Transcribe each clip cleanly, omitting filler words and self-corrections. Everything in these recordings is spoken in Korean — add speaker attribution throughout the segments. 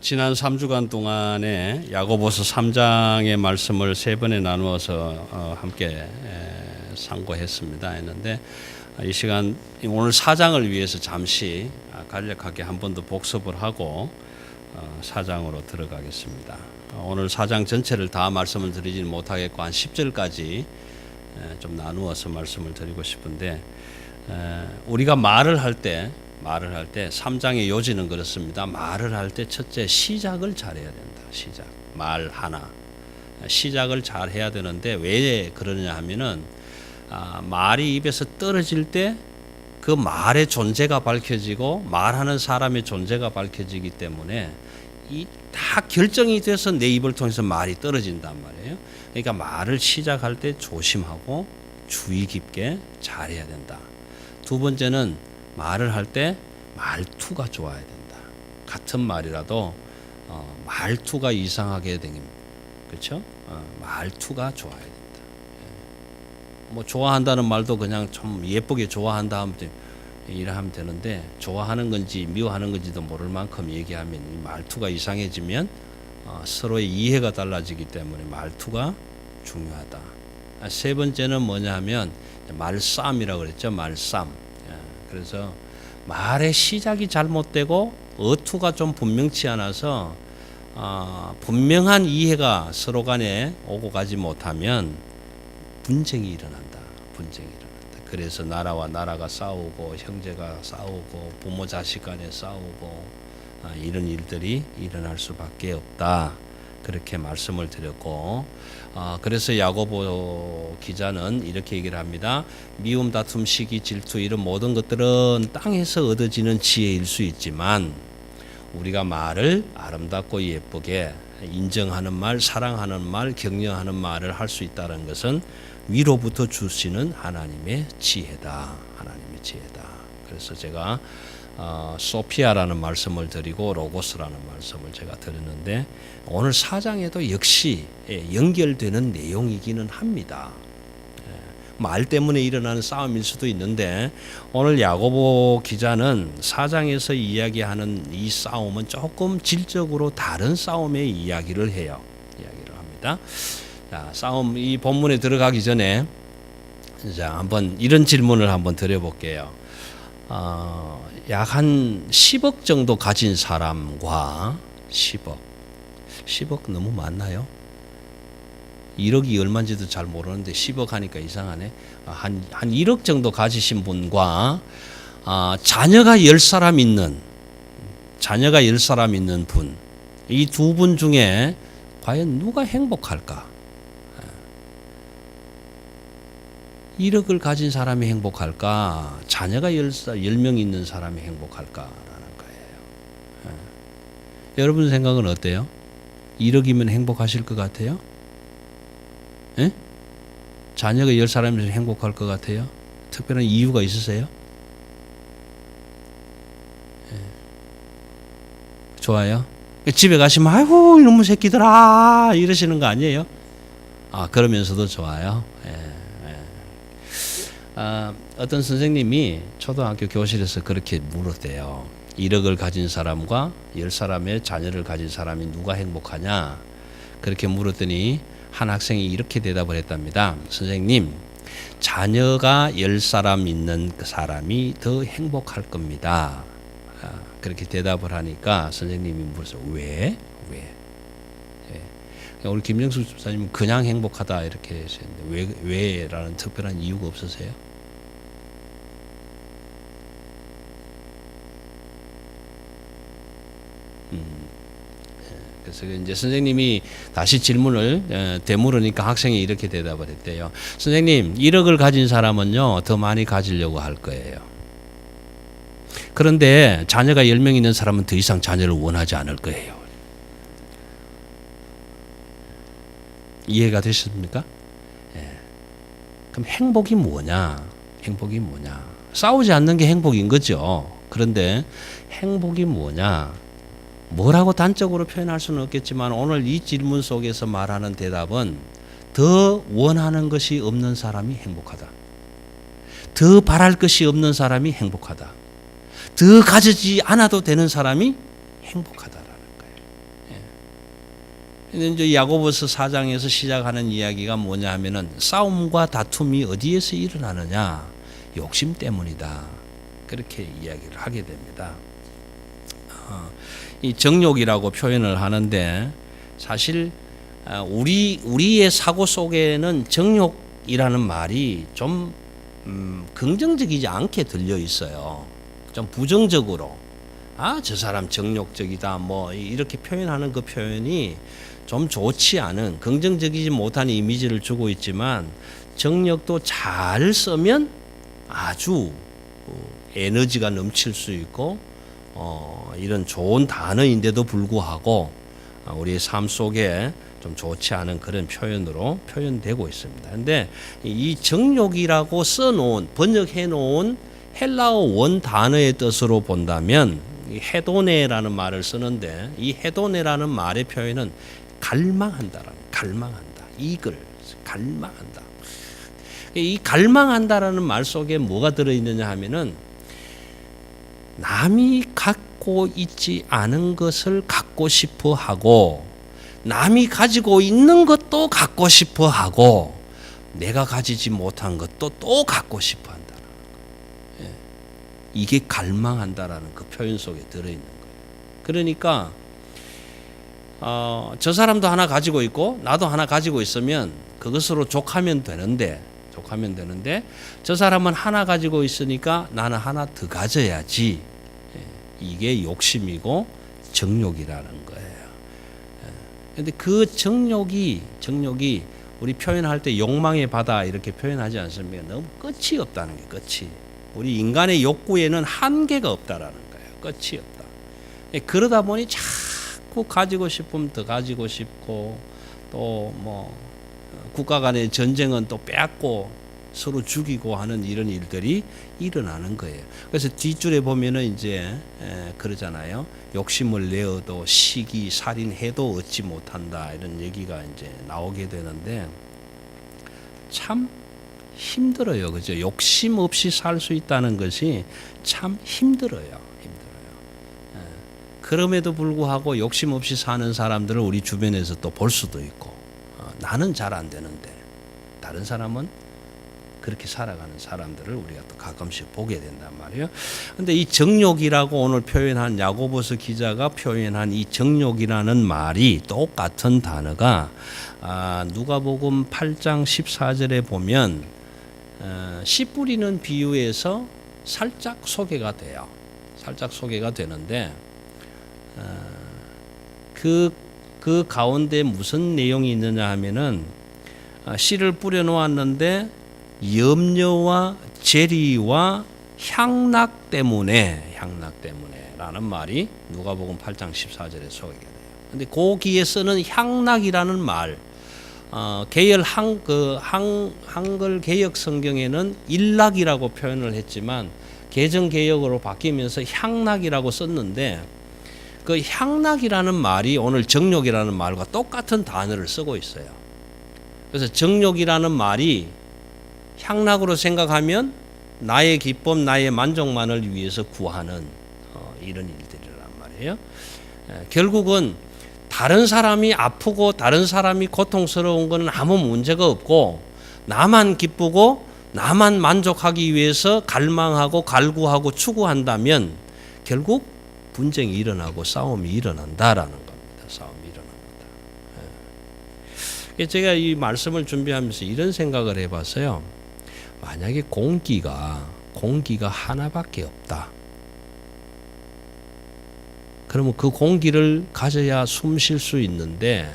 Speaker 1: 지난 3주간 동안에 야고보서 3장의 말씀을 세 번에 나누어서 함께 상고했습니다. 했는데 이 시간 오늘 4장을 위해서 잠시 간략하게 한 번 더 복습을 하고 4장으로 들어가겠습니다. 오늘 4장 전체를 다 말씀을 드리지는 못하겠고 한 10절까지 좀 나누어서 말씀을 드리고 싶은데, 우리가 말을 할 때 3장의 요지는 그렇습니다. 말을 할 때 첫째 시작을 잘해야 된다. 말 하나 시작을 잘해야 되는데 왜 그러냐 하면은 말이 입에서 떨어질 때 그 말의 존재가 밝혀지고 말하는 사람의 존재가 밝혀지기 때문에 이 다 결정이 돼서 내 입을 통해서 말이 떨어진단 말이에요. 그러니까 말을 시작할 때 조심하고 주의 깊게 잘해야 된다. 두 번째는 말을 할 때 말투가 좋아야 된다. 같은 말이라도 말투가 이상하게 되면 그렇죠? 말투가 좋아야 된다. 뭐 좋아한다는 말도 그냥 좀 예쁘게 좋아한다 하면 이래 하면 되는데, 좋아하는 건지 미워하는 건지도 모를 만큼 얘기하면 이 말투가 이상해지면 서로의 이해가 달라지기 때문에 말투가 중요하다. 세 번째는 뭐냐 하면 말싸움이라고 그랬죠. 말싸움. 그래서 말의 시작이 잘못되고 어투가 좀 분명치 않아서 분명한 이해가 서로 간에 오고 가지 못하면 분쟁이 일어난다. 그래서 나라와 나라가 싸우고 형제가 싸우고 부모 자식 간에 싸우고 이런 일들이 일어날 수밖에 없다. 그렇게 말씀을 드렸고, 그래서 야고보 기자는 이렇게 얘기를 합니다. 미움, 다툼, 시기, 질투 이런 모든 것들은 땅에서 얻어지는 지혜일 수 있지만 우리가 말을 아름답고 예쁘게 인정하는 말, 사랑하는 말, 격려하는 말을 할 수 있다는 것은 위로부터 주시는 하나님의 지혜다. 그래서 제가 소피아라는 말씀을 드리고 로고스라는 말씀을 제가 드렸는데, 오늘 4장에도 역시 연결되는 내용이기는 합니다. 말 때문에 일어나는 싸움일 수도 있는데 오늘 야고보 기자는 4장에서 이야기하는 이 싸움은 조금 질적으로 다른 싸움의 이야기를 합니다. 자, 싸움 이 본문에 들어가기 전에 자, 한번 이런 질문을 한번 드려볼게요. 약 한 10억 정도 가진 사람과 10억 너무 많나요? 1억이 얼마인지도 잘 모르는데 10억 하니까 이상하네. 한 1억 정도 가지신 분과 자녀가 10사람 있는 분, 이 두 분 중에 과연 누가 행복할까? 1억을 가진 사람이 행복할까? 자녀가 10명 있는 사람이 행복할까라는 거예요. 여러분 생각은 어때요? 1억이면 행복하실 것 같아요? 예? 자녀가 10사람이면 행복할 것 같아요? 특별한 이유가 있으세요? 예. 좋아요? 집에 가시면 아이고 이놈의 새끼들아 이러시는 거 아니에요? 그러면서도 좋아요. 예. 어떤 선생님이 초등학교 교실에서 그렇게 물었대요. 1억을 가진 사람과 10사람의 자녀를 가진 사람이 누가 행복하냐? 그렇게 물었더니 한 학생이 이렇게 대답을 했답니다. 선생님, 자녀가 10사람 있는 그 사람이 더 행복할 겁니다. 그렇게 대답을 하니까 선생님이 물었어요. 왜? 우리 김정숙 집사님은 그냥 행복하다 이렇게 하셨는데 왜라는 특별한 이유가 없으세요? 그래서 이제 선생님이 다시 질문을 되물으니까 학생이 이렇게 대답을 했대요. 선생님, 1억을 가진 사람은요 더 많이 가지려고 할 거예요. 그런데 자녀가 10명 있는 사람은 더 이상 자녀를 원하지 않을 거예요. 이해가 되셨습니까? 그럼 행복이 뭐냐? 싸우지 않는 게 행복인 거죠. 그런데 행복이 뭐냐? 뭐라고 단적으로 표현할 수는 없겠지만 오늘 이 질문 속에서 말하는 대답은 더 원하는 것이 없는 사람이 행복하다. 더 바랄 것이 없는 사람이 행복하다. 더 가지지 않아도 되는 사람이 행복하다라는 거예요. 근데 이제 야고보서 4장에서 시작하는 이야기가 뭐냐 하면은 싸움과 다툼이 어디에서 일어나느냐? 욕심 때문이다. 그렇게 이야기를 하게 됩니다. 이 정욕이라고 표현을 하는데 사실 우리의 사고 속에는 정욕이라는 말이 좀 긍정적이지 않게 들려 있어요. 좀 부정적으로 저 사람 정욕적이다 뭐 이렇게 표현하는 그 표현이 좀 좋지 않은 긍정적이지 못한 이미지를 주고 있지만 정욕도 잘 쓰면 아주 에너지가 넘칠 수 있고 이런 좋은 단어인데도 불구하고 우리의 삶 속에 좀 좋지 않은 그런 표현으로 표현되고 있습니다. 근데 이 정욕이라고 써놓은 번역해 놓은 헬라어 원 단어의 뜻으로 본다면 헤도네라는 말을 쓰는데 이 헤도네라는 말의 표현은 갈망한다. 이글 갈망한다. 이 갈망한다라는 말 속에 뭐가 들어있느냐 하면은 남이 갖고 있지 않은 것을 갖고 싶어 하고 남이 가지고 있는 것도 갖고 싶어 하고 내가 가지지 못한 것도 또 갖고 싶어 한다. 이게 갈망한다라는 그 표현 속에 들어있는 거예요. 그러니까 저 사람도 하나 가지고 있고 나도 하나 가지고 있으면 그것으로 족하면 되는데 저 사람은 하나 가지고 있으니까 나는 하나 더 가져야지. 이게 욕심이고 정욕이라는 거예요. 그런데 그 정욕이 우리 표현할 때 욕망의 바다 이렇게 표현하지 않습니까? 너무 끝이 없다는 게 끝이. 우리 인간의 욕구에는 한계가 없다라는 거예요. 끝이 없다. 그러다 보니 자꾸 가지고 싶으면 더 가지고 싶고 또 뭐 국가 간의 전쟁은 또 빼앗고 서로 죽이고 하는 이런 일들이 일어나는 거예요. 그래서 뒷줄에 보면은 이제 그러잖아요. 욕심을 내어도 시기 살인해도 얻지 못한다 이런 얘기가 이제 나오게 되는데 참 힘들어요. 그죠? 욕심 없이 살 수 있다는 것이 참 힘들어요. 그럼에도 불구하고 욕심 없이 사는 사람들을 우리 주변에서 또 볼 수도 있고 나는 잘 안 되는데 다른 사람은 그렇게 살아가는 사람들을 우리가 또 가끔씩 보게 된단 말이에요. 근데 이 정욕이라고 오늘 표현한 야고보서 기자가 표현한 이 정욕이라는 말이 똑같은 단어가 누가복음 8장 14절에 보면 씨 뿌리는 비유에서 살짝 소개가 돼요. 살짝 소개가 되는데 그 가운데 무슨 내용이 있느냐 하면은 씨를 뿌려 놓았는데 염려와 재리와 향락 때문에라는 말이 누가복음 8장 14절에 소개가 돼요. 근데 거기에 쓰는 향락이라는 말 개열 한글 개역 성경에는 일락이라고 표현을 했지만 개정 개역으로 바뀌면서 향락이라고 썼는데 그 향락이라는 말이 오늘 정욕이라는 말과 똑같은 단어를 쓰고 있어요. 그래서 정욕이라는 말이 향락으로 생각하면 나의 기쁨, 나의 만족만을 위해서 구하는 이런 일들이란 말이에요. 결국은 다른 사람이 아프고 다른 사람이 고통스러운 것은 아무 문제가 없고 나만 기쁘고 나만 만족하기 위해서 갈망하고 갈구하고 추구한다면 결국 분쟁이 일어나고 싸움이 일어난다라는 겁니다. 싸움이 일어납니다. 제가 이 말씀을 준비하면서 이런 생각을 해봤어요. 만약에 공기가 하나밖에 없다. 그러면 그 공기를 가져야 숨 쉴 수 있는데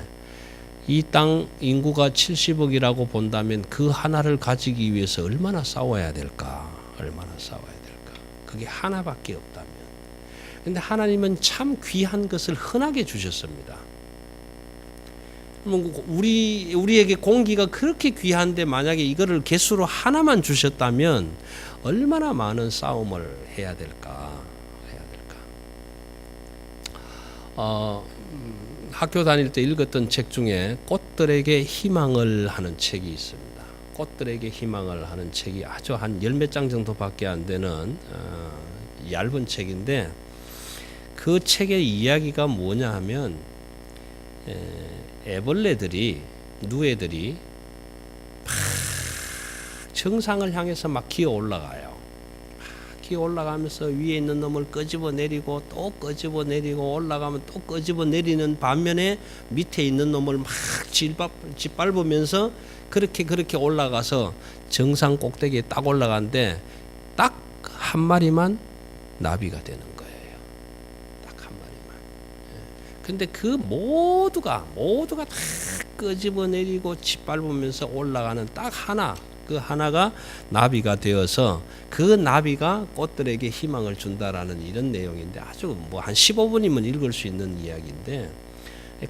Speaker 1: 이 땅 인구가 70억이라고 본다면 그 하나를 가지기 위해서 얼마나 싸워야 될까? 그게 하나밖에 없다면. 근데 하나님은 참 귀한 것을 흔하게 주셨습니다. 우리에게 공기가 그렇게 귀한데 만약에 이거를 개수로 하나만 주셨다면 얼마나 많은 싸움을 해야 될까? 학교 다닐 때 읽었던 책 중에 꽃들에게 희망을 하는 책이 있습니다. 꽃들에게 희망을 하는 책이 아주 한 열 몇 장 정도밖에 안 되는 얇은 책인데 그 책의 이야기가 뭐냐 하면 애벌레들이 누에들이 막 정상을 향해서 막 기어 올라가요. 기어 올라가면서 위에 있는 놈을 끄집어 내리고 또 끄집어 내리고 올라가면 또 끄집어 내리는 반면에 밑에 있는 놈을 막 짓밟으면서 그렇게 올라가서 정상 꼭대기에 딱 올라가는데 딱 한 마리만 나비가 되는 거예요. 딱 한 마리만. 근데 그 모두가 다 끄집어 내리고 짓밟으면서 올라가는 딱 하나, 그 하나가 나비가 되어서 그 나비가 꽃들에게 희망을 준다라는 이런 내용인데 아주 뭐 한 15분이면 읽을 수 있는 이야기인데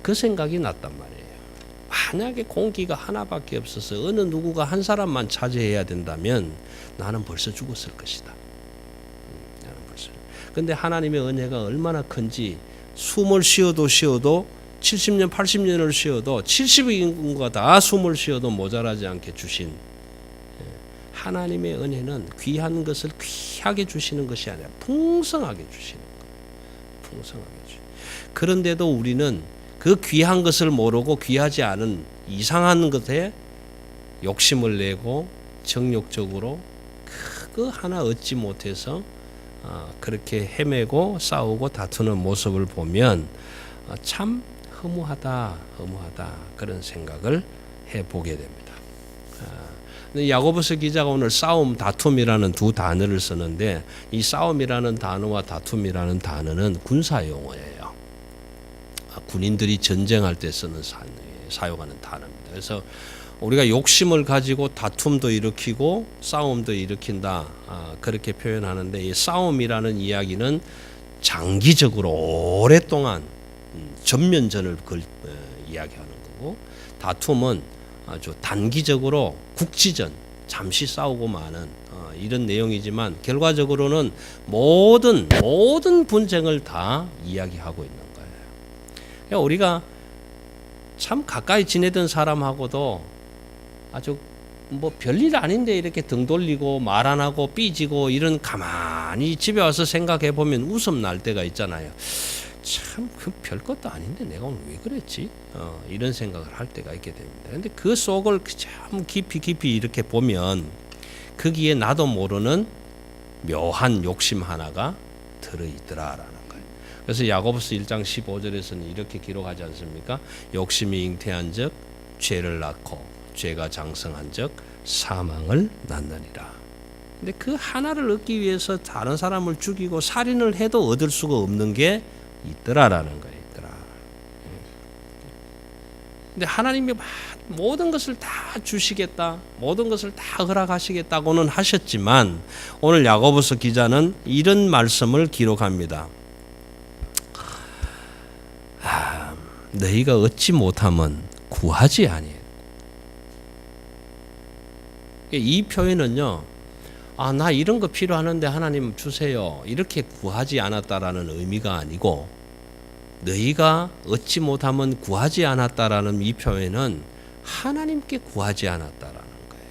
Speaker 1: 그 생각이 났단 말이에요. 만약에 공기가 하나밖에 없어서 어느 누구가 한 사람만 차지해야 된다면 나는 벌써 죽었을 것이다. 나는 벌써. 근데 하나님의 은혜가 얼마나 큰지 숨을 쉬어도 70년, 80년을 쉬어도 70인가 다 숨을 쉬어도 모자라지 않게 주신 하나님의 은혜는 귀한 것을 귀하게 주시는 것이 아니라 풍성하게 주시는 거예요. 풍성하게 주시는. 그런데도 우리는 그 귀한 것을 모르고 귀하지 않은 이상한 것에 욕심을 내고 정욕적으로 그거 하나 얻지 못해서 그렇게 헤매고 싸우고 다투는 모습을 보면 참 허무하다 그런 생각을 해보게 됩니다. 야고보서 기자가 오늘 싸움, 다툼이라는 두 단어를 쓰는데 이 싸움이라는 단어와 다툼이라는 단어는 군사 용어예요. 군인들이 전쟁할 때 쓰는 사용하는 단어입니다. 그래서 우리가 욕심을 가지고 다툼도 일으키고 싸움도 일으킨다 그렇게 표현하는데 이 싸움이라는 이야기는 장기적으로 오랫동안 전면전을 이야기하는 거고 다툼은 아주 단기적으로 국지전 잠시 싸우고 마는 이런 내용이지만 결과적으로는 모든 분쟁을 다 이야기하고 있는 거예요. 그러니까 우리가 참 가까이 지내던 사람하고도 아주 뭐 별일 아닌데 이렇게 등 돌리고 말 안 하고 삐지고 이런 가만히 집에 와서 생각해 보면 웃음 날 때가 있잖아요. 참 그 별것도 아닌데 내가 오늘 왜 그랬지? 이런 생각을 할 때가 있게 됩니다. 근데 그 속을 참 깊이 이렇게 보면 거기에 나도 모르는 묘한 욕심 하나가 들어있더라라는 거예요. 그래서 야고보서 1장 15절에서는 이렇게 기록하지 않습니까? 욕심이 잉태한 적 죄를 낳고 죄가 장성한 적 사망을 낳느니라. 근데 그 하나를 얻기 위해서 다른 사람을 죽이고 살인을 해도 얻을 수가 없는 게 있더라라는 거예요. 근데 하나님이 모든 것을 다 주시겠다, 모든 것을 다 허락하시겠다고는 하셨지만 오늘 야고보서 기자는 이런 말씀을 기록합니다. 너희가 얻지 못하면 구하지 아니에요. 이 표현은요, 나 이런 거 필요하는데 하나님 주세요 이렇게 구하지 않았다라는 의미가 아니고 너희가 얻지 못하면 구하지 않았다라는 이 표현은 하나님께 구하지 않았다라는 거예요.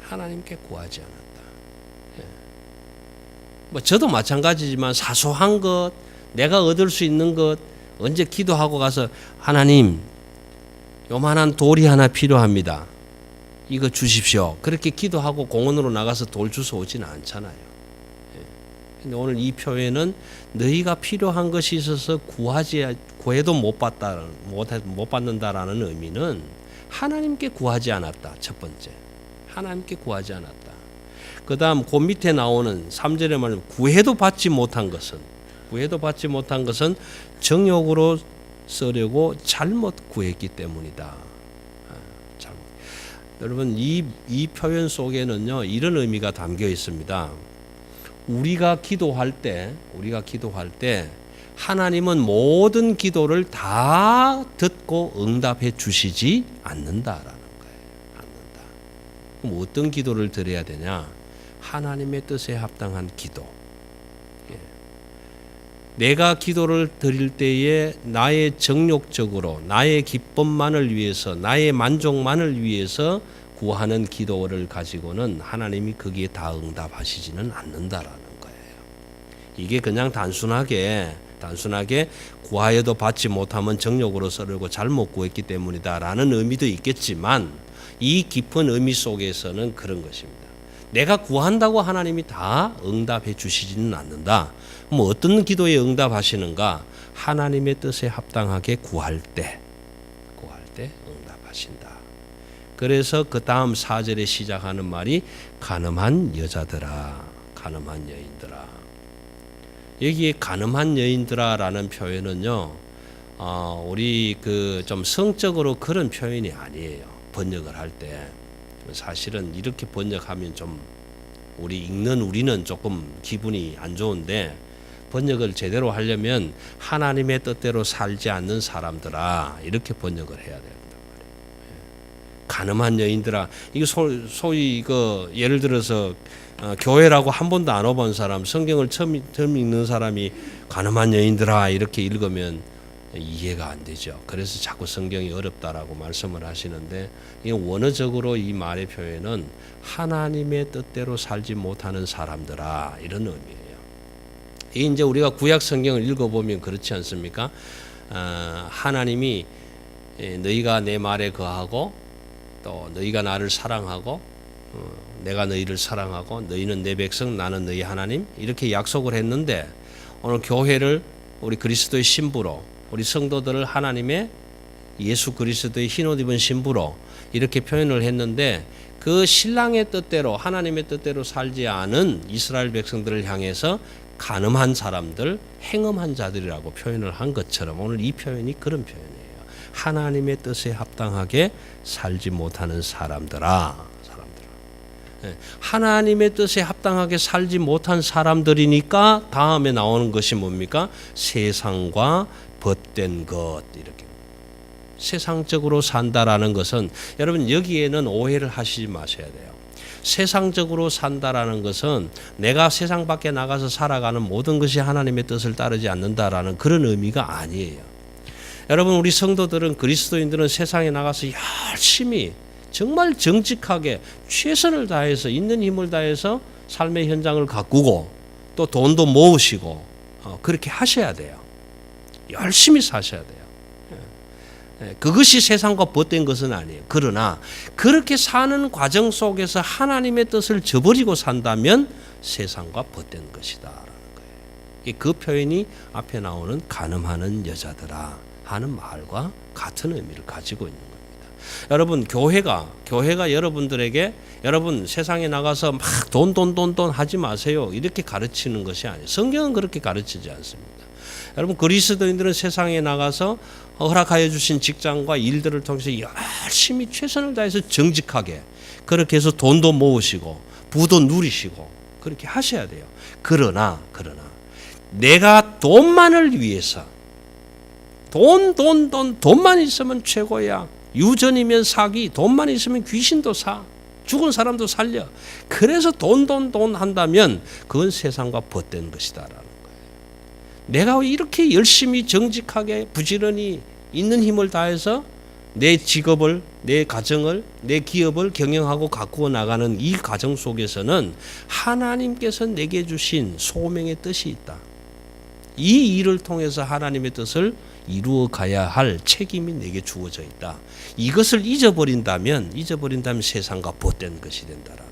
Speaker 1: 하나님께 구하지 않았다. 뭐 저도 마찬가지지만 사소한 것, 내가 얻을 수 있는 것 언제 기도하고 가서 하나님 요만한 돌이 하나 필요합니다. 이거 주십시오. 그렇게 기도하고 공원으로 나가서 돌 주워 오지는 않잖아요. 근데 오늘 이 표현은 너희가 필요한 것이 있어서 구해도 못 받는다라는 의미는 하나님께 구하지 않았다. 첫 번째. 하나님께 구하지 않았다. 그 다음 그 밑에 나오는 3절에 말하면 구해도 받지 못한 것은 정욕으로 쓰려고 잘못 구했기 때문이다. 여러분 이 표현 속에는요 이런 의미가 담겨 있습니다. 우리가 기도할 때 하나님은 모든 기도를 다 듣고 응답해 주시지 않는다라는 거예요. 않는다. 그럼 어떤 기도를 드려야 되냐? 하나님의 뜻에 합당한 기도. 내가 기도를 드릴 때에 나의 정욕적으로 나의 기쁨만을 위해서 나의 만족만을 위해서 구하는 기도를 가지고는 하나님이 거기에 다 응답하시지는 않는다라는 거예요. 이게 그냥 단순하게
Speaker 2: 단순하게 구하여도 받지 못하면 정욕으로 썰고 잘못 구했기 때문이다라는 의미도 있겠지만 이 깊은 의미 속에서는 그런 것입니다. 내가 구한다고 하나님이 다 응답해 주시지는 않는다. 뭐 어떤 기도에 응답하시는가? 하나님의 뜻에 합당하게 구할 때 응답하신다. 그래서 그 다음 4절에 시작하는 말이 간음한 여자들아, 간음한 여인들아. 여기에 간음한 여인들아라는 표현은요, 우리 그 좀 성적으로 그런 표현이 아니에요. 번역을 할 때 사실은 이렇게 번역하면 좀 우리는 조금 기분이 안 좋은데 번역을 제대로 하려면 하나님의 뜻대로 살지 않는 사람들아 이렇게 번역을 해야 된단 말이에요. 간음한 여인들아, 이거 소위 이거 예를 들어서 교회라고 한 번도 안 와본 사람, 성경을 처음 읽는 사람이 간음한 여인들아 이렇게 읽으면 이해가 안 되죠. 그래서 자꾸 성경이 어렵다라고 말씀을 하시는데, 이 원어적으로 이 말의 표현은 하나님의 뜻대로 살지 못하는 사람들아 이런 의미예요. 이 이제 우리가 구약 성경을 읽어보면 그렇지 않습니까? 하나님이 너희가 내 말에 거하고 또 너희가 나를 사랑하고 내가 너희를 사랑하고 너희는 내 백성 나는 너희 하나님 이렇게 약속을 했는데, 오늘 교회를 우리 그리스도의 신부로 우리 성도들을 하나님의 예수 그리스도의 흰옷 입은 신부로 이렇게 표현을 했는데, 그 신랑의 뜻대로 하나님의 뜻대로 살지 않은 이스라엘 백성들을 향해서 간음한 사람들, 행음한 자들이라고 표현을 한 것처럼 오늘 이 표현이 그런 표현이에요. 하나님의 뜻에 합당하게 살지 못하는 사람들아. 하나님의 뜻에 합당하게 살지 못한 사람들이니까 다음에 나오는 것이 뭡니까? 세상과 벗된 것. 이렇게 세상적으로 산다라는 것은, 여러분 여기에는 오해를 하시지 마셔야 돼요. 세상적으로 산다라는 것은 내가 세상 밖에 나가서 살아가는 모든 것이 하나님의 뜻을 따르지 않는다라는 그런 의미가 아니에요. 여러분 우리 성도들은, 그리스도인들은 세상에 나가서 열심히 정말 정직하게 최선을 다해서 있는 힘을 다해서 삶의 현장을 가꾸고 또 돈도 모으시고 그렇게 하셔야 돼요. 열심히 사셔야 돼요. 그것이 세상과 벗된 것은 아니에요. 그러나 그렇게 사는 과정 속에서 하나님의 뜻을 저버리고 산다면 세상과 벗된 것이다라는 거예요. 그 표현이 앞에 나오는 간음하는 여자들아 하는 말과 같은 의미를 가지고 있는 겁니다. 여러분 교회가 여러분들에게 여러분 세상에 나가서 막 돈 하지 마세요 이렇게 가르치는 것이 아니에요. 성경은 그렇게 가르치지 않습니다. 여러분 그리스도인들은 세상에 나가서 허락하여 주신 직장과 일들을 통해서 열심히 최선을 다해서 정직하게 그렇게 해서 돈도 모으시고 부도 누리시고 그렇게 하셔야 돼요. 그러나 내가 돈만을 위해서 돈만 있으면 최고야. 유전이면 사기, 돈만 있으면 귀신도 사, 죽은 사람도 살려. 그래서 돈 한다면 그건 세상과 벗된 것이다라는 거예요. 내가 이렇게 열심히 정직하게 부지런히 있는 힘을 다해서 내 직업을, 내 가정을, 내 기업을 경영하고 가꾸어 나가는 이 과정 속에서는 하나님께서 내게 주신 소명의 뜻이 있다. 이 일을 통해서 하나님의 뜻을 이루어 가야 할 책임이 내게 주어져 있다. 이것을 잊어버린다면 세상과 벗된 것이 된다라는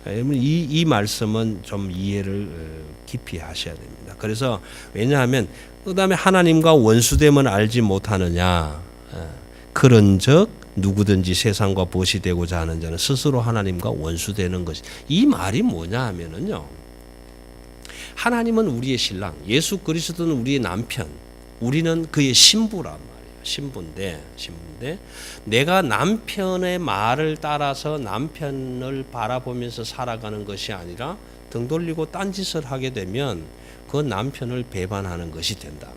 Speaker 2: 거예요. 여러분 이 말씀은 좀 이해를 깊이 하셔야 됩니다. 그래서 왜냐하면 그다음에 하나님과 원수됨을 알지 못하느냐. 그런즉 누구든지 세상과 벗이 되고자 하는 자는 스스로 하나님과 원수되는 것이. 이 말이 뭐냐 하면은요. 하나님은 우리의 신랑, 예수 그리스도는 우리의 남편, 우리는 그의 신부란 말이에요. 신부인데 내가 남편의 말을 따라서 남편을 바라보면서 살아가는 것이 아니라 등 돌리고 딴짓을 하게 되면 그 남편을 배반하는 것이 된다.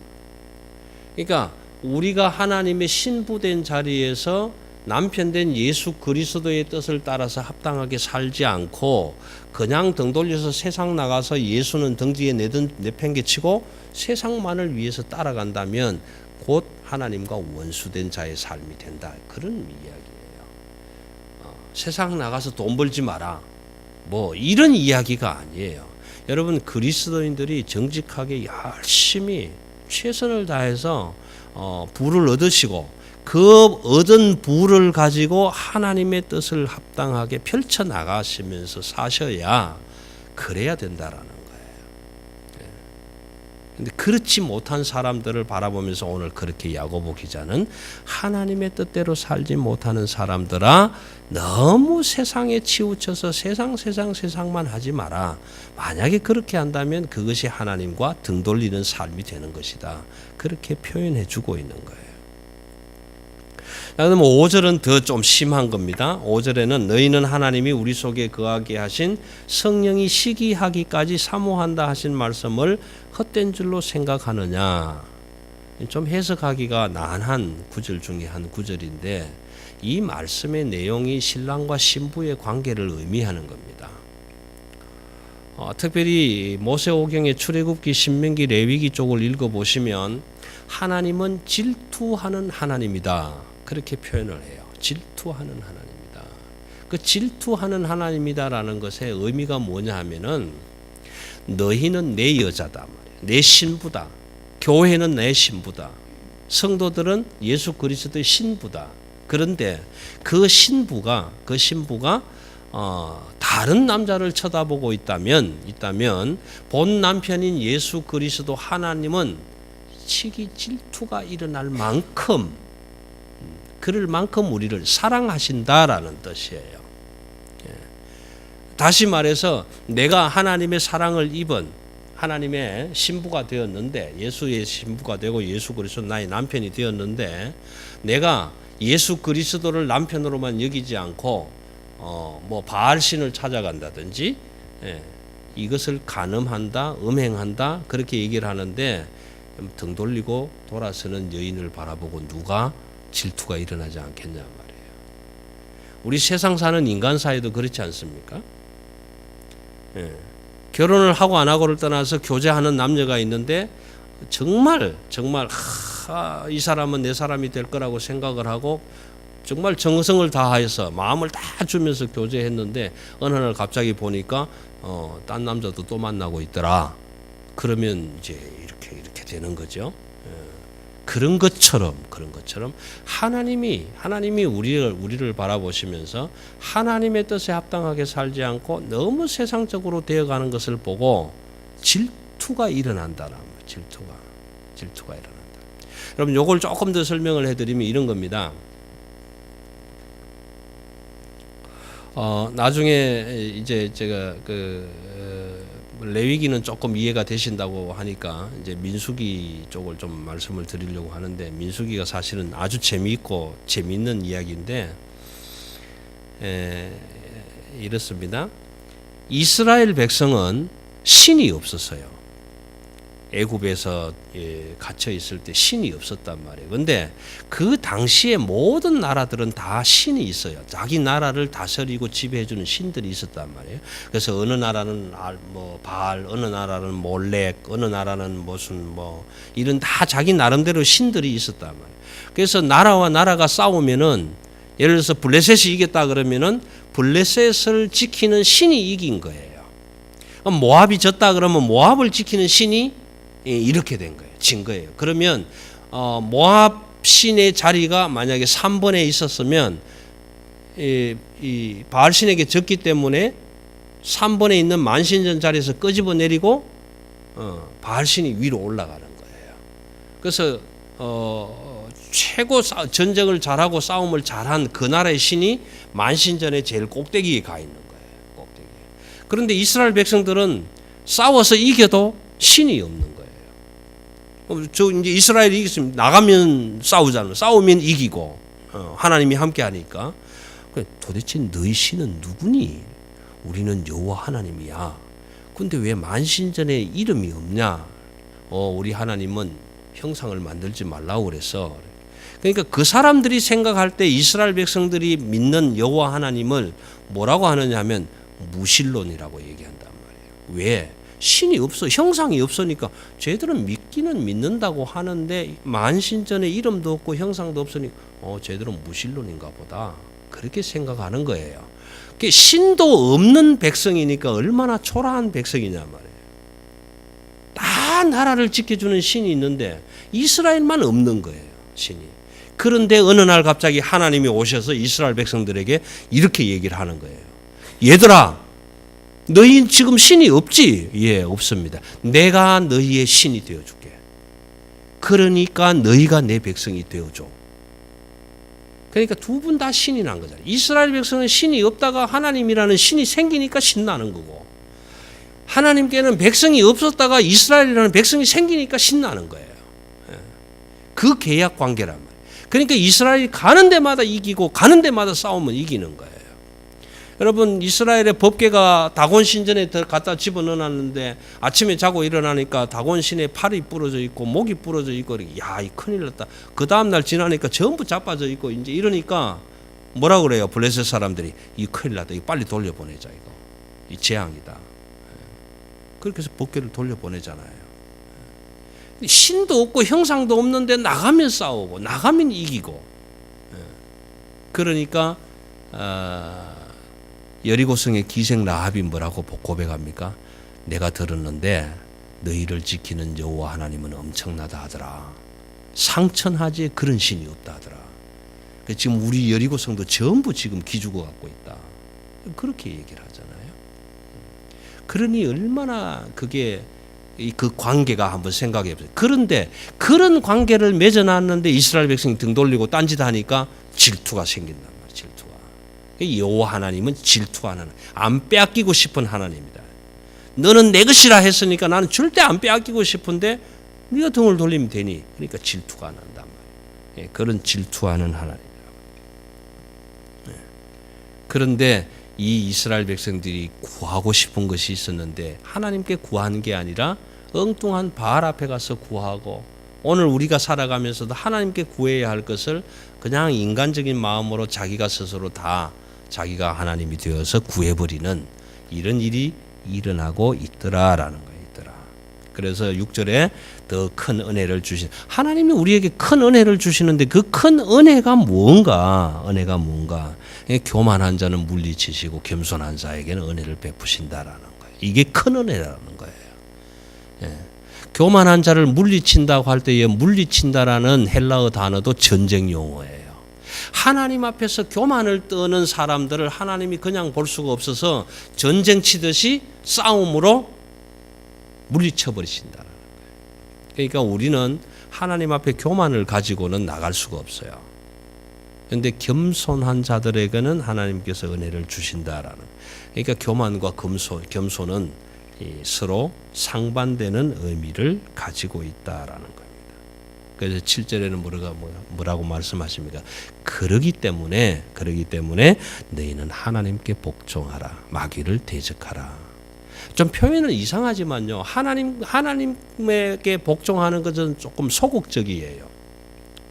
Speaker 2: 그러니까 우리가 하나님의 신부된 자리에서 남편된 예수 그리스도의 뜻을 따라서 합당하게 살지 않고 그냥 등 돌려서 세상 나가서 예수는 등 뒤에 내팽개치고 세상만을 위해서 따라간다면 곧 하나님과 원수된 자의 삶이 된다. 그런 이야기예요. 세상 나가서 돈 벌지 마라. 뭐 이런 이야기가 아니에요. 여러분 그리스도인들이 정직하게 열심히 최선을 다해서 부를 얻으시고 그 얻은 부를 가지고 하나님의 뜻을 합당하게 펼쳐 나가시면서 사셔야 그래야 된다라는 거예요. 근데 그렇지 못한 사람들을 바라보면서 오늘 그렇게 야고보 기자는 하나님의 뜻대로 살지 못하는 사람들아 너무 세상에 치우쳐서 세상만 하지 마라. 만약에 그렇게 한다면 그것이 하나님과 등 돌리는 삶이 되는 것이다. 그렇게 표현해 주고 있는 거예요. 그러면 5절은 더 좀 심한 겁니다. 5절에는 너희는 하나님이 우리 속에 거하게 하신 성령이 시기하기까지 사모한다 하신 말씀을 헛된 줄로 생각하느냐. 좀 해석하기가 난한 구절 중에 한 구절인데 이 말씀의 내용이 신랑과 신부의 관계를 의미하는 겁니다. 특별히 모세오경의 출애굽기, 신명기, 레위기 쪽을 읽어보시면 하나님은 질투하는 하나님이다. 그렇게 표현을 해요. 질투하는 하나님이다. 그 질투하는 하나님이다라는 것의 의미가 뭐냐 하면은 너희는 내 여자다 말이야. 내 신부다. 교회는 내 신부다. 성도들은 예수 그리스도의 신부다. 그런데 그 신부가 다른 남자를 쳐다보고 있다면 본 남편인 예수 그리스도 하나님은 시기 질투가 일어날 만큼 그럴 만큼 우리를 사랑하신다라는 뜻이에요. 다시 말해서 내가 하나님의 사랑을 입은 하나님의 신부가 되었는데 예수의 신부가 되고 예수 그리스도 나의 남편이 되었는데 내가 예수 그리스도를 남편으로만 여기지 않고 뭐 바알신을 찾아간다든지 이것을 간음한다, 음행한다 그렇게 얘기를 하는데 등 돌리고 돌아서는 여인을 바라보고 누가 질투가 일어나지 않겠냐 말이에요. 우리 세상 사는 인간 사이도 그렇지 않습니까? 결혼을 하고 안 하고를 떠나서 교제하는 남녀가 있는데 정말 이 사람은 내 사람이 될 거라고 생각을 하고 정말 정성을 다해서 마음을 다 주면서 교제했는데 어느 날 갑자기 보니까 딴 남자도 또 만나고 있더라. 그러면 이제 이렇게 되는 거죠. 그런 것처럼 하나님이 우리를 바라보시면서 하나님의 뜻에 합당하게 살지 않고 너무 세상적으로 되어가는 것을 보고 질투가 일어난다라는 거예요. 질투가 일어난다. 여러분 요걸 조금 더 설명을 해드리면 이런 겁니다. 나중에 이제 제가 레위기는 조금 이해가 되신다고 하니까 이제 민수기 쪽을 좀 말씀을 드리려고 하는데 민수기가 사실은 아주 재미있고 재미있는 이야기인데 이렇습니다. 이스라엘 백성은 신이 없었어요. 애굽에서 갇혀 있을 때 신이 없었단 말이에요. 그런데 그 당시에 모든 나라들은 다 신이 있어요. 자기 나라를 다스리고 지배해주는 신들이 있었단 말이에요. 그래서 어느 나라는 뭐 바알, 어느 나라는 몰렉, 어느 나라는 무슨 뭐 이런 다 자기 나름대로 신들이 있었단 말이에요. 그래서 나라와 나라가 싸우면은 예를 들어서 블레셋이 이겼다 그러면은 블레셋을 지키는 신이 이긴 거예요. 모압이 졌다 그러면 모압을 지키는 신이 이렇게 된 거예요. 진 거예요. 그러면 모압 신의 자리가 만약에 3번에 있었으면 이 바알 신에게 졌기 때문에 3번에 있는 만신전 자리에서 끄집어 내리고 바알 신이 위로 올라가는 거예요. 그래서 최고 전쟁을 잘하고 싸움을 잘한 그 나라의 신이 만신전의 제일 꼭대기에 가 있는 거예요. 꼭대기. 그런데 이스라엘 백성들은 싸워서 이겨도 신이 없는 거예요. 저 이제 이스라엘이 이겼으면 나가면 싸우잖아요. 싸우면 이기고 하나님이 함께 하니까 도대체 너희 신은 누구니? 우리는 여호와 하나님이야. 근데 왜 만신전에 이름이 없냐? 우리 하나님은 형상을 만들지 말라고 그랬어. 그러니까 그 사람들이 생각할 때 이스라엘 백성들이 믿는 여호와 하나님을 뭐라고 하느냐 하면 무신론이라고 얘기한단 말이에요. 왜? 신이 없어. 형상이 없으니까 쟤들은 믿기는 믿는다고 하는데 만신전에 이름도 없고 형상도 없으니까 쟤들은 무신론인가 보다. 그렇게 생각하는 거예요. 신도 없는 백성이니까 얼마나 초라한 백성이냐 말이에요. 다 나라를 지켜주는 신이 있는데 이스라엘만 없는 거예요, 신이. 그런데 어느 날 갑자기 하나님이 오셔서 이스라엘 백성들에게 이렇게 얘기를 하는 거예요. 얘들아, 너희 지금 신이 없지? 예, 없습니다. 내가 너희의 신이 되어줄게. 그러니까 너희가 내 백성이 되어줘. 그러니까 두 분 다 신이 난 거잖아요. 이스라엘 백성은 신이 없다가 하나님이라는 신이 생기니까 신나는 거고, 하나님께는 백성이 없었다가 이스라엘이라는 백성이 생기니까 신나는 거예요. 그 계약 관계란 말이에요. 그러니까 이스라엘이 가는 데마다 이기고 가는 데마다 싸우면 이기는 거예요. 여러분, 이스라엘의 법궤가 다곤 신전에 갖다 집어넣어놨는데 아침에 자고 일어나니까 다곤 신의 팔이 부러져 있고 목이 부러져 있고, 야, 이 큰일 났다. 그 다음날 지나니까 전부 자빠져 있고 이제 이러니까 뭐라 그래요? 블레셋 사람들이 이 큰일 났다. 이거 빨리 돌려보내자. 이거 이 재앙이다. 그렇게 해서 법궤를 돌려보내잖아요. 신도 없고 형상도 없는데 나가면 싸우고 나가면 이기고. 그러니까 여리고성의 기생 라합이 뭐라고 고백합니까? 내가 들었는데 너희를 지키는 여호와 하나님은 엄청나다 하더라. 상천하지에 그런 신이 없다 하더라. 지금 우리 여리고성도 전부 지금 기죽어 갖고 있다. 그렇게 얘기를 하잖아요. 그러니 얼마나 그게 그 관계가 한번 생각해 보세요. 그런데 그런 관계를 맺어놨는데 이스라엘 백성이 등 돌리고 딴짓하니까 질투가 생긴단 말이에요. 질투가. 여호와 하나님은 질투하는, 안 빼앗기고 싶은 하나님이다. 너는 내 것이라 했으니까 나는 절대 안 빼앗기고 싶은데 네가 등을 돌리면 되니. 그러니까 질투가 난단 말이에요. 그런 질투하는 하나님이다. 그런데 이 이스라엘 백성들이 구하고 싶은 것이 있었는데 하나님께 구한 게 아니라 엉뚱한 바알 앞에 가서 구하고, 오늘 우리가 살아가면서도 하나님께 구해야 할 것을 그냥 인간적인 마음으로 자기가 스스로 다 자기가 하나님이 되어서 구해버리는 이런 일이 일어나고 있더라라는 거예요. 그래서 6절에 더 큰 은혜를 주신, 하나님이 우리에게 큰 은혜를 주시는데 그 큰 은혜가 뭔가? 은혜가 뭔가? 교만한 자는 물리치시고 겸손한 자에게는 은혜를 베푸신다라는 거예요. 이게 큰 은혜라는 거예요. 예. 교만한 자를 물리친다고 할 때에 물리친다라는 헬라어 단어도 전쟁 용어예요. 하나님 앞에서 교만을 떠는 사람들을 하나님이 그냥 볼 수가 없어서 전쟁 치듯이 싸움으로 물리쳐 버리신다는 거예요. 그러니까 우리는 하나님 앞에 교만을 가지고는 나갈 수가 없어요. 그런데 겸손한 자들에게는 하나님께서 은혜를 주신다라는. 그러니까 교만과 겸손은 서로 상반되는 의미를 가지고 있다라는 겁니다. 그래서 7절에는 뭐라고 말씀하십니까? 그러기 때문에 너희는 하나님께 복종하라, 마귀를 대적하라. 좀 표현은 이상하지만요, 하나님에게 복종하는 것은 조금 소극적이에요.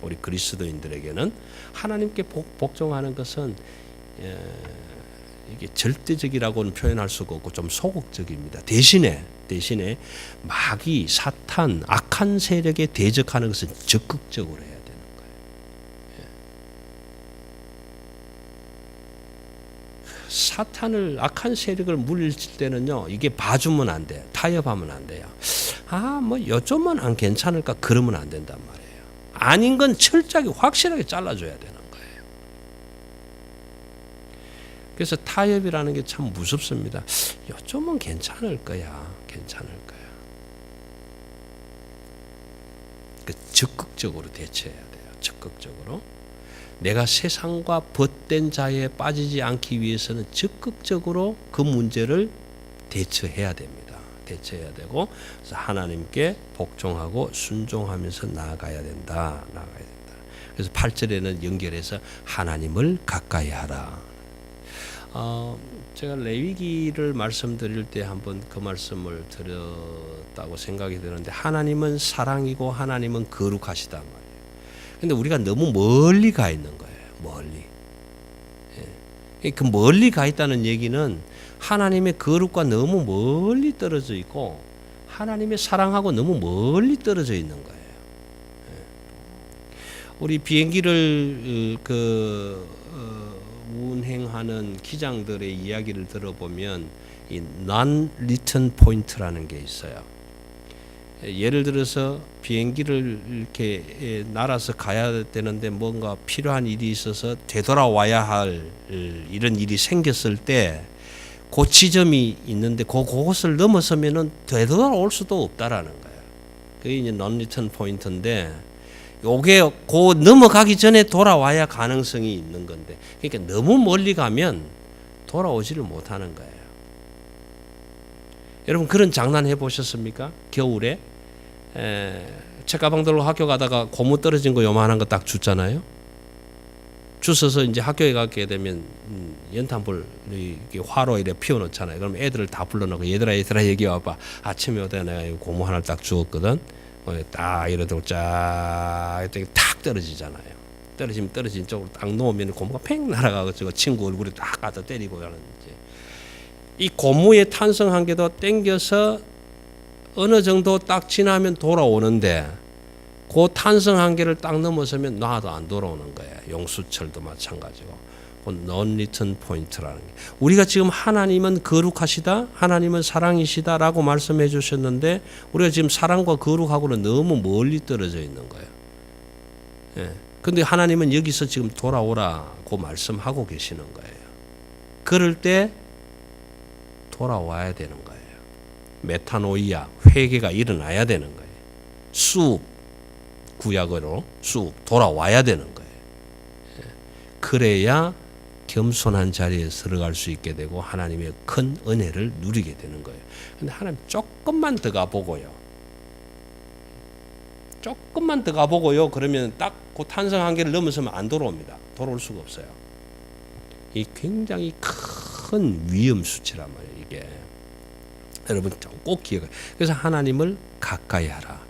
Speaker 2: 우리 그리스도인들에게는 하나님께 복종하는 것은 이게 절대적이라고는 표현할 수가 없고 좀 소극적입니다. 대신에 마귀, 사탄, 악한 세력에 대적하는 것은 적극적으로 해야 되는 거예요. 사탄을, 악한 세력을 물리칠 때는요, 이게 봐주면 안 돼요. 타협하면 안 돼요. 요즘은 안 괜찮을까? 그러면 안 된단 말이에요. 아닌 건 철저하게 확실하게 잘라줘야 되는 거예요. 그래서 타협이라는 게 참 무섭습니다. 요즘은 괜찮을 거야. 적극적으로 대처해야 돼요. 적극적으로. 내가 세상과 벗된 자에 빠지지 않기 위해서는 적극적으로 그 문제를 대처해야 됩니다. 대처해야 되고, 그래서 하나님께 복종하고 순종하면서 나아가야 된다. 그래서 8절에는 연결해서 하나님을 가까이 하라. 제가 레위기를 말씀드릴 때 한번 그 말씀을 드렸다고 생각이 드는데, 하나님은 사랑이고 하나님은 거룩하시단 말이에요. 근데 우리가 너무 멀리 가 있는 거예요. 그 멀리 가 있다는 얘기는 하나님의 거룩과 너무 멀리 떨어져 있고 하나님의 사랑하고 너무 멀리 떨어져 있는 거예요. 우리 비행기를 운행하는 기장들의 이야기를 들어보면 이 non-return point라는 게 있어요. 예를 들어서 비행기를 이렇게 날아서 가야 되는데 뭔가 필요한 일이 있어서 되돌아와야 할 이런 일이 생겼을 때 그 지점이 있는데 그곳을 넘어서면은 되돌아올 수도 없다라는 거예요. 그게 이제 non-return 포인트인데 요게 그 넘어가기 전에 돌아와야 가능성이 있는 건데 그러니까 너무 멀리 가면 돌아오지를 못하는 거예요. 여러분 그런 장난 해보셨습니까? 겨울에 책가방 들고 학교 가다가 고무 떨어진 거 요만한 거 딱 줬잖아요. 주워서 이제 학교에 가게 되면 연탄불 화로 이래 피워놓잖아요. 그럼 애들을 다 불러놓고 얘들아 여기 와봐. 아침에 오다 내가 고무 하나를 딱 주었거든. 딱 이러고 쫙 탁 떨어지잖아요. 떨어지면 떨어진 쪽으로 딱 놓으면 고무가 팽 날아가고 저 친구 얼굴에 딱 갖다 때리고 하는지. 이 고무의 탄성 한계도 땡겨서 어느 정도 딱 지나면 돌아오는데 그 탄성 한계를 딱 넘어서면 놔도 안 돌아오는 거예요. 용수철도 마찬가지고. non-return 포인트라는 게. 우리가 지금 하나님은 거룩하시다, 하나님은 사랑이시다라고 말씀해 주셨는데 우리가 지금 사랑과 거룩하고는 너무 멀리 떨어져 있는 거예요. 예. 근데 하나님은 여기서 지금 돌아오라고 말씀하고 계시는 거예요. 그럴 때 돌아와야 되는 거예요. 메타노이아, 회개가 일어나야 되는 거예요. 쑥, 구약으로 쑥 돌아와야 되는 거예요. 그래야 겸손한 자리에 들어갈 수 있게 되고 하나님의 큰 은혜를 누리게 되는 거예요. 근데 하나님 조금만 더 가보고요. 조금만 더 가보고요. 그러면 딱 그 탄성 한계를 넘어서면 안 돌아옵니다. 돌아올 수가 없어요. 이 굉장히 큰 위험 수치란 말이에요. 이게 여러분 꼭 기억해요. 그래서 하나님을 가까이 하라.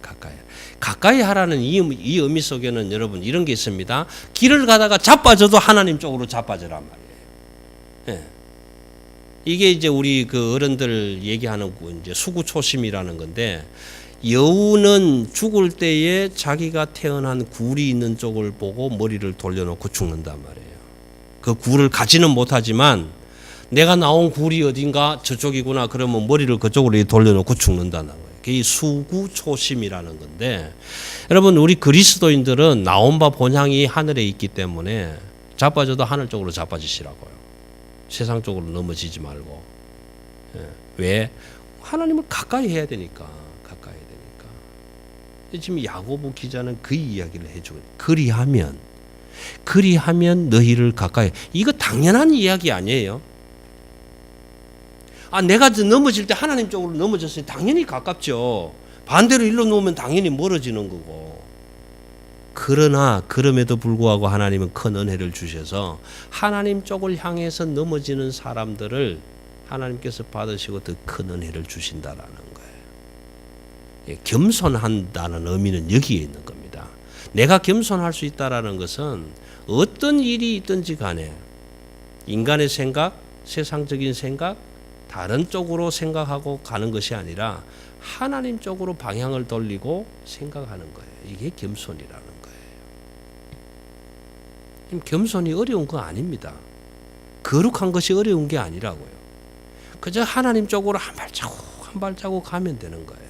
Speaker 2: 가까이 하라는 이 의미 속에는 여러분 이런 게 있습니다. 길을 가다가 자빠져도 하나님 쪽으로 자빠져란 말이에요. 예. 이게 이제 우리 그 어른들 얘기하는 이제 수구초심이라는 건데 여우는 죽을 때에 자기가 태어난 굴이 있는 쪽을 보고 머리를 돌려놓고 죽는단 말이에요. 그 굴을 가지는 못하지만 내가 나온 굴이 어딘가 저쪽이구나 그러면 머리를 그쪽으로 돌려놓고 죽는다는 거예요. 그게 수구초심이라는 건데 여러분 우리 그리스도인들은 나온 바 본향이 하늘에 있기 때문에 자빠져도 하늘 쪽으로 자빠지시라고요. 세상 쪽으로 넘어지지 말고. 왜? 하나님을 가까이 해야 되니까. 지금 야고보 기자는 그 이야기를 해주고 그리하면 너희를 가까이. 이거 당연한 이야기 아니에요. 내가 넘어질 때 하나님 쪽으로 넘어졌으니 당연히 가깝죠. 반대로 일로 놓으면 당연히 멀어지는 거고. 그러나 그럼에도 불구하고 하나님은 큰 은혜를 주셔서 하나님 쪽을 향해서 넘어지는 사람들을 하나님께서 받으시고 더 큰 은혜를 주신다라는 거예요. 겸손한다는 의미는 여기에 있는 겁니다. 내가 겸손할 수 있다라는 것은 어떤 일이 있든지 간에 인간의 생각, 세상적인 생각, 다른 쪽으로 생각하고 가는 것이 아니라 하나님 쪽으로 방향을 돌리고 생각하는 거예요. 이게 겸손이라는 거예요. 겸손이 어려운 거 아닙니다. 거룩한 것이 어려운 게 아니라고요. 그저 하나님 쪽으로 한 발자국 가면 되는 거예요.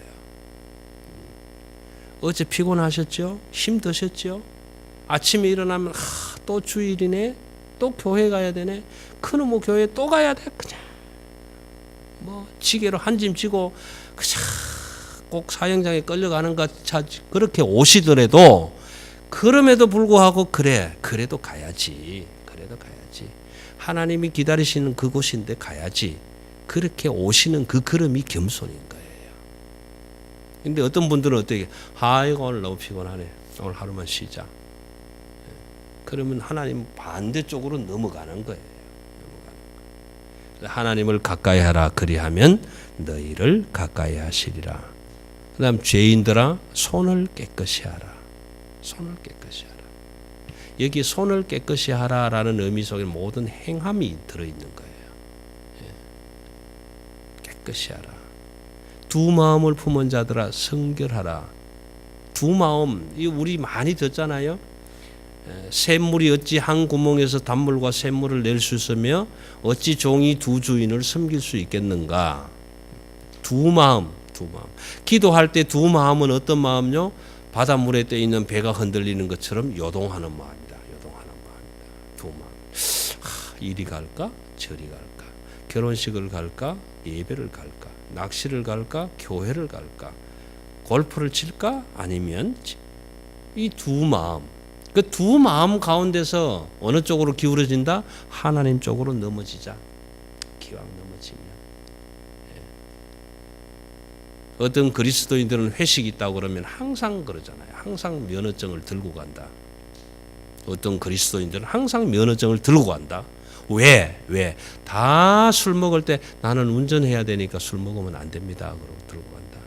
Speaker 2: 어제 피곤하셨죠? 힘드셨죠? 아침에 일어나면 또 주일이네? 또 교회 가야 되네? 큰어머 교회 또 가야 돼? 그냥 지게로 한 짐 지고 꼭 사형장에 끌려가는 것 그렇게 오시더라도 그럼에도 불구하고 그래도 가야지. 하나님이 기다리시는 그곳인데 가야지. 그렇게 오시는 그 걸음이 겸손인 거예요. 근데 어떤 분들은 어떻게 아이고 오늘 너무 피곤하네. 오늘 하루만 쉬자. 그러면 하나님 반대쪽으로 넘어가는 거예요. 하나님을 가까이 하라. 그리하면 너희를 가까이 하시리라. 그 다음 죄인들아 손을 깨끗이 하라. 여기 손을 깨끗이 하라라는 의미 속에 모든 행함이 들어있는 거예요. 깨끗이 하라. 두 마음을 품은 자들아 성결하라. 두 마음, 이 우리 많이 듣잖아요. 샘물이 어찌 한 구멍에서 단물과 샘물을 낼 수 있으며 어찌 종이 두 주인을 섬길 수 있겠는가. 두 두 마음. 기도할 때 두 마음은 어떤 마음요? 바닷물에 떠 있는 배가 흔들리는 것처럼 요동하는 마음이다. 요동하는 마음이다. 두 마음. 이리 갈까? 저리 갈까? 결혼식을 갈까? 예배를 갈까? 낚시를 갈까? 교회를 갈까? 골프를 칠까? 아니면 이 두 마음. 그 두 마음 가운데서 어느 쪽으로 기울어진다? 하나님 쪽으로 넘어지자. 기왕 넘어지면. 어떤 그리스도인들은 회식이 있다고 그러면 항상 그러잖아요. 항상 면허증을 들고 간다. 어떤 그리스도인들은 항상 면허증을 들고 간다. 왜? 다 술 먹을 때 나는 운전해야 되니까 술 먹으면 안 됩니다. 그러고 들고 간다.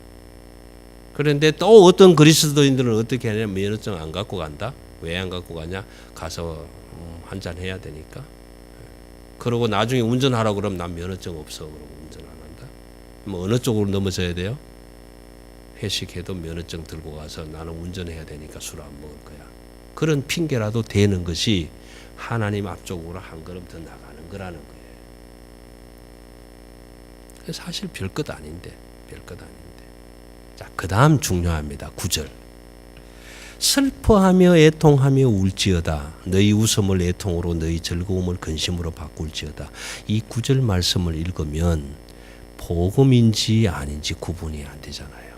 Speaker 2: 그런데 또 어떤 그리스도인들은 어떻게 하냐면 면허증 안 갖고 간다. 왜 안 갖고 가냐? 가서 한잔 해야 되니까. 그러고 나중에 운전하라고 그러면 난 면허증 없어. 그러고 운전 안 한다. 뭐 어느 쪽으로 넘어져야 돼요? 회식해도 면허증 들고 가서 나는 운전해야 되니까 술 안 먹을 거야. 그런 핑계라도 되는 것이 하나님 앞쪽으로 한 걸음 더 나가는 거라는 거예요. 사실 별것 아닌데. 자, 그 다음 중요합니다. 9절. 슬퍼하며 애통하며 울지어다. 너희 웃음을 애통으로 너희 즐거움을 근심으로 바꿀지어다. 이 9절 말씀을 읽으면 복음인지 아닌지 구분이 안 되잖아요.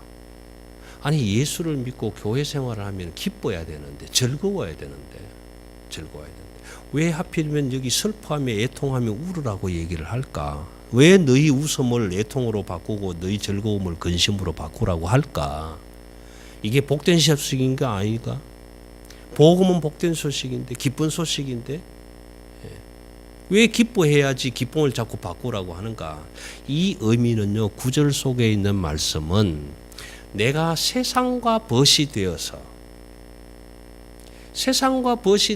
Speaker 2: 아니 예수를 믿고 교회 생활을 하면 기뻐야 되는데 즐거워야 되는데 왜 하필이면 여기 슬퍼하며 애통하며 울으라고 얘기를 할까? 왜 너희 웃음을 애통으로 바꾸고 너희 즐거움을 근심으로 바꾸라고 할까? 이게 복된 소식인가 아닌가? 복음은 복된 소식인데 기쁜 소식인데 왜 기뻐해야지 기쁨을 자꾸 바꾸라고 하는가? 이 의미는요. 9절 속에 있는 말씀은 내가 세상과 벗이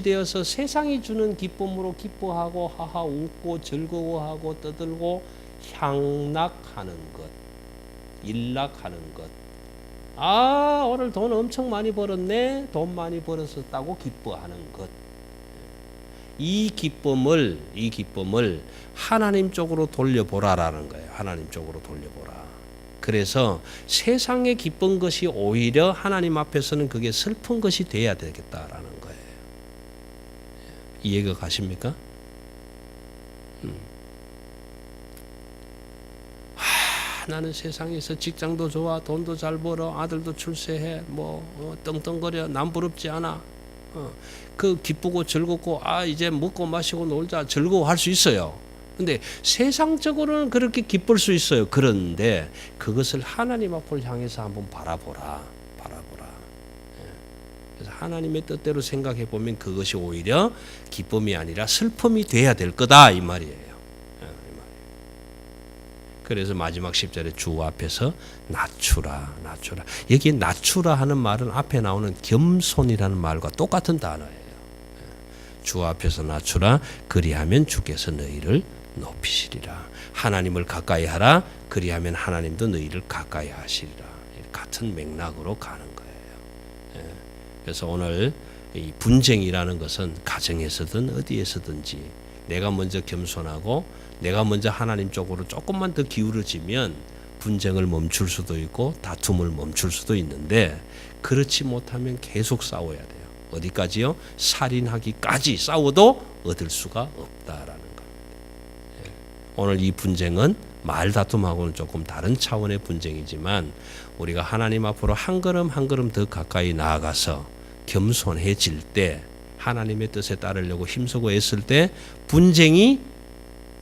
Speaker 2: 되어서 세상이 주는 기쁨으로 기뻐하고 하하 웃고 즐거워하고 떠들고 향락하는 것, 일락하는 것. 아, 오늘 돈 엄청 많이 벌었네. 돈 많이 벌었었다고 기뻐하는 것. 이 기쁨을 하나님 쪽으로 돌려보라라는 거예요. 하나님 쪽으로 돌려보라. 그래서 세상에 기쁜 것이 오히려 하나님 앞에서는 그게 슬픈 것이 돼야 되겠다라는 거예요. 이해가 가십니까? 나는 세상에서 직장도 좋아, 돈도 잘 벌어, 아들도 출세해, 떵떵거려, 남 부럽지 않아. 그 기쁘고 즐겁고 이제 먹고 마시고 놀자 즐거워할 수 있어요. 근데 세상적으로는 그렇게 기쁠 수 있어요. 그런데 그것을 하나님 앞을 향해서 한번 바라보라. 그래서 하나님의 뜻대로 생각해 보면 그것이 오히려 기쁨이 아니라 슬픔이 돼야 될 거다 이 말이에요. 그래서 마지막 10절에 주 앞에서 낮추라. 여기 낮추라 하는 말은 앞에 나오는 겸손이라는 말과 똑같은 단어예요. 주 앞에서 낮추라. 그리하면 주께서 너희를 높이시리라. 하나님을 가까이 하라. 그리하면 하나님도 너희를 가까이 하시리라. 같은 맥락으로 가는 거예요. 그래서 오늘 이 분쟁이라는 것은 가정에서든 어디에서든지 내가 먼저 겸손하고 내가 먼저 하나님 쪽으로 조금만 더 기울어지면 분쟁을 멈출 수도 있고 다툼을 멈출 수도 있는데 그렇지 못하면 계속 싸워야 돼요. 어디까지요? 살인하기까지 싸워도 얻을 수가 없다라는 겁니다. 오늘 이 분쟁은 말다툼하고는 조금 다른 차원의 분쟁이지만 우리가 하나님 앞으로 한 걸음 한 걸음 더 가까이 나아가서 겸손해질 때 하나님의 뜻에 따르려고 힘쓰고 애쓸 때 분쟁이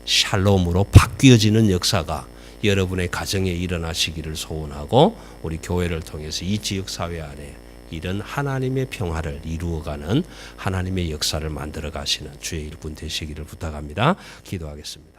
Speaker 2: 샬롬으로 바뀌어지는 역사가 여러분의 가정에 일어나시기를 소원하고 우리 교회를 통해서 이 지역사회 안에 이런 하나님의 평화를 이루어가는 하나님의 역사를 만들어 가시는 주의 일꾼 되시기를 부탁합니다. 기도하겠습니다.